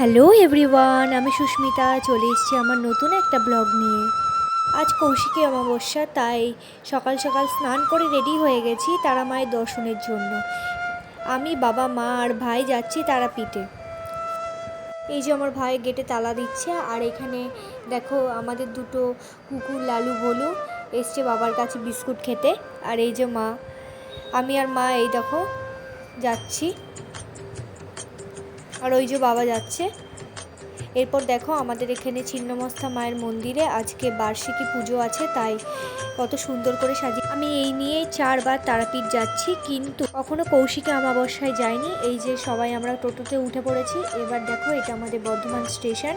Hello everyone, আমি সুস্মিতা চলে এসেছি আমার নতুন একটা ব্লগ নিয়ে। আজ কৌশিকী অমাবস্যা, তাই সকাল সকাল স্নান করে রেডি হয়ে গেছি তারা মায়ের দর্শনের জন্য। আমি, বাবা, মা আর ভাই যাচ্ছি তারাপীঠে। এই যে আমার ভাই গেটে তালা দিচ্ছে, আর এখানে দেখো আমাদের দুটো কুকুর লালু ভোলু এসছে বাবার কাছে বিস্কুট খেতে। আর এই যে মা, আমি আর মা এই দেখো যাচ্ছি, আর ওই যে বাবা যাচ্ছে। এরপর দেখো আমাদের এখানে ছিন্নমস্তা মায়ের মন্দিরে আজকে বার্ষিকী পুজো আছে, তাই কত সুন্দর করে সাজিয়ে আমি এই নিয়ে 4 বার তারাপীঠ যাচ্ছি, কিন্তু কখনো কৌশিকী অমাবস্যায় যাইনি। এই যে সবাই আমরা টোটোতে উঠে পড়েছি। এবার দেখো এটা আমাদের বর্ধমান স্টেশন।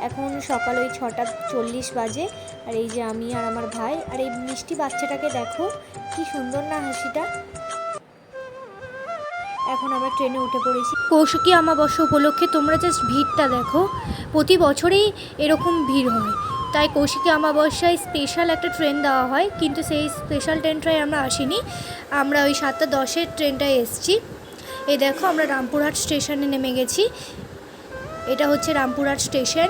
এখন সকাল ওই 6:40 বাজে। আর এই যে আমি আর আমার ভাই, আর এই মিষ্টি বাচ্চাটাকে দেখো কি সুন্দর না হাসিটা। এখন আমরা ট্রেনে উঠে পড়েছি। কৌশিকী অমাবস্যা উপলক্ষে তোমরা জাস্ট ভিড়টা দেখো, প্রতি বছরেই এরকম ভিড় হয়। তাই কৌশিকী অমাবস্যায় স্পেশাল একটা ট্রেন দেওয়া হয়, কিন্তু সেই স্পেশাল ট্রেনটায় আমরা আসিনি, আমরা ওই 7:10-এর ট্রেনটায় এসেছি। এই দেখো আমরা রামপুরহাট স্টেশনে নেমে গেছি। এটা হচ্ছে রামপুরহাট স্টেশন।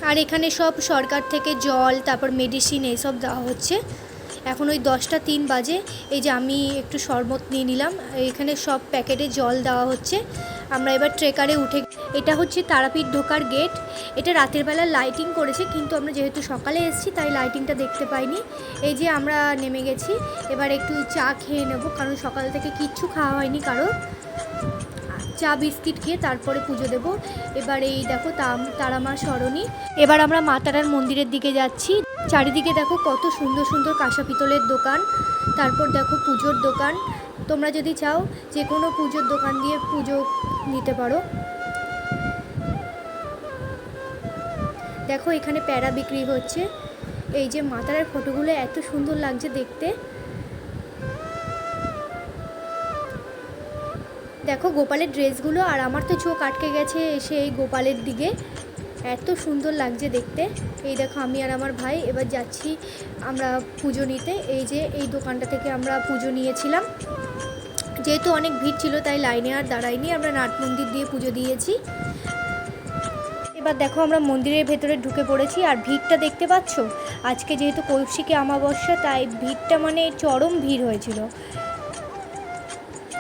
আর এখানে সব সরকার থেকে জল, তারপর মেডিসিন এইসব দেওয়া হচ্ছে। এখন ওই 10:03 বাজে। এই যে আমি একটু শরবত নিয়ে নিলাম, এখানে সব প্যাকেটে জল দেওয়া হচ্ছে। আমরা এবার ট্রেকারে উঠে, এটা হচ্ছে তারাপীঠ ঢোকার গেট। এটা রাতের বেলা লাইটিং করেছে, কিন্তু আমরা যেহেতু সকালে এসেছি তাই লাইটিংটা দেখতে পাইনি। এই যে আমরা নেমে গেছি, এবার একটু চা খেয়ে নেব, কারণ সকাল থেকে কিচ্ছু খাওয়া হয়নি কারোর। চা বিস্কিট খেয়ে তারপরে পুজো দেব। এবার এই দেখো তারামার সরণি। এবার আমরা মা তারার মন্দিরের দিকে যাচ্ছি। চারিদিকে দেখো কত সুন্দর সুন্দর কাঁসা পিতলের দোকান, তারপর দেখো পুজোর দোকান। তোমরা যদি চাও যে কোনো পুজোর দোকান দিয়ে পুজো নিতে পারো। দেখো এখানে প্যারা বিক্রি হচ্ছে। এই যে মা তারার ফটোগুলো এত সুন্দর লাগছে দেখতে। দেখো গোপালের ড্রেসগুলো, আর আমার তো চোখ আটকে গেছে এসে এই গোপালের দিকে, এত সুন্দর লাগছে দেখতে। এই দেখো আমি আর আমার ভাই এবার যাচ্ছি আমরা পুজো নিতে। এই যে এই দোকানটা থেকে আমরা পুজো নিয়েছিলাম, যেহেতু অনেক ভিড় ছিল তাই লাইনে আর দাঁড়াইনি, আমরা নাট মন্দির দিয়ে পুজো দিয়েছি। এবার দেখো আমরা মন্দিরের ভেতরে ঢুকে পড়েছি, আর ভিড়টা দেখতে পাচ্ছ। আজকে যেহেতু কৌশিকী অমাবস্যা, তাই ভিড়টা মানে চরম ভিড় হয়েছিল।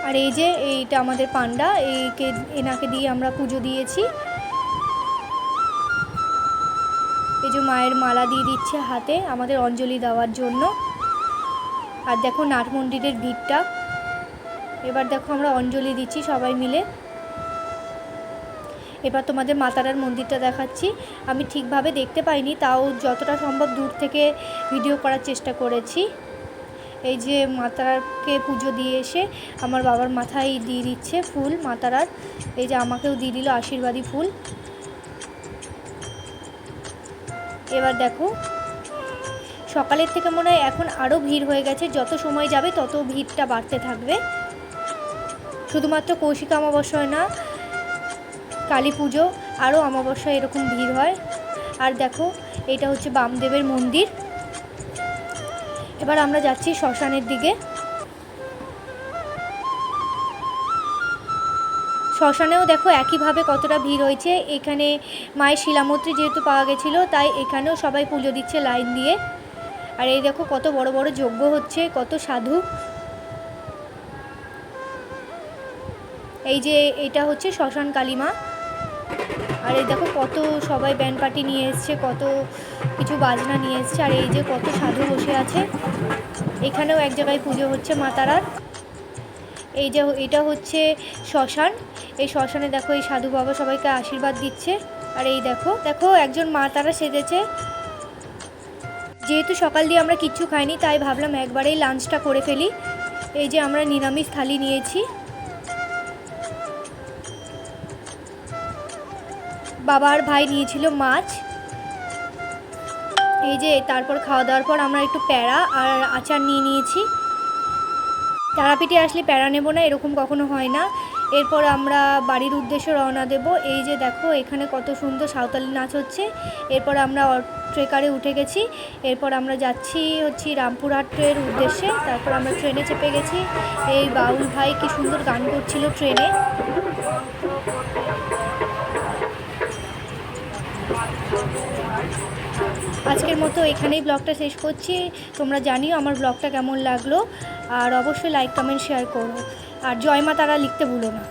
আর এই যে এইটা আমাদের পান্ডা, এনাকে দিয়ে আমরা পুজো দিয়েছি। এই যে মায়ের মালা দিয়ে দিচ্ছে হাতে আমাদের অঞ্জলি দেওয়ার জন্য। আর দেখো নাট মন্দিরের ভিড়টা। এবার দেখো আমরা অঞ্জলি দিচ্ছি সবাই মিলে। এবার তোমাদের মা তারার মন্দিরটা দেখাচ্ছি। আমি ঠিকভাবে দেখতে পাইনি, তাও যতটা সম্ভব দূর থেকে ভিডিও করার চেষ্টা করেছি। এই যে মা তারাকে পুজো দিয়ে এসে আমার বাবার মাথায় দিয়ে দিচ্ছে ফুল মা তারার। এই যে আমাকেও দিয়ে দিল আশীর্বাদী ফুল। এবার দেখো সকালের থেকে মনে হয় এখন আরও ভিড় হয়ে গেছে, যত সময় যাবে তত ভিড়টা বাড়তে থাকবে। শুধুমাত্র কৌশিকী অমাবস্যায় না, কালী পুজো আরও অমাবস্যায় এরকম ভিড় হয়। আর দেখো এটা হচ্ছে বামদেবের মন্দির। এবার আমরা যাচ্ছি শ্মশানের দিকে। শ্মশানেও দেখো একইভাবে কতটা ভিড় হয়েছে। এখানে মায়ের শিলামূর্তি যেহেতু পাওয়া গেছিলো, তাই এখানেও সবাই পুজো দিচ্ছে লাইন দিয়ে। আর এই দেখো কত বড় বড় যজ্ঞ হচ্ছে, কত সাধু। এই যে এটা হচ্ছে শ্মশান কালীমা। আর এই দেখো কত সবাই ব্যান্ড পার্টি নিয়ে এসছে, কত কিছু বাজনা নিয়ে এসছে। আর এই যে কত সাধু বসে আছে। এখানেও এক জায়গায় পুজো হচ্ছে মা তারার। এই যে এটা হচ্ছে শ্মশান। এই শ্মশানে দেখো এই সাধু বাবা সবাইকে আশীর্বাদ দিচ্ছে। আর এই দেখো দেখো একজন মা তারা সেজেছে। যেহেতু সকাল দিয়ে আমরা কিচ্ছু খাইনি, তাই ভাবলাম একবারেই লাঞ্চটা করে ফেলি। এই যে আমরা নিরামিষ থালি নিয়েছি। বাবা আর ভাই নিয়েছিল মাছ। এই যে তারপর খাওয়া দাওয়ার পর আমরা একটু প্যারা আর আচার নিয়ে নিয়েছি। তারাপীঠে আসলে প্যারা নেব না এরকম কখনো হয় না। এরপর আমরা বাড়ির উদ্দেশ্যে রওনা দেব। এই যে দেখো এখানে কত সুন্দর সাঁওতালি নাচ হচ্ছে। এরপর আমরা ট্রেকারে উঠে গেছি। এরপর আমরা যাচ্ছি হচ্ছে রামপুরহাটের উদ্দেশ্যে। তারপর আমরা ট্রেনে চেপে গেছি। এই বাউল ভাই কি সুন্দর গান করছিল ট্রেনে। আজকের মতো এখানেই ব্লগটা শেষ করছি। তোমরা জানিও আমার ব্লগটা কেমন লাগলো, আর অবশ্যই লাইক কমেন্ট শেয়ার করো, আর জয় মা তারা লিখতে ভুলো না।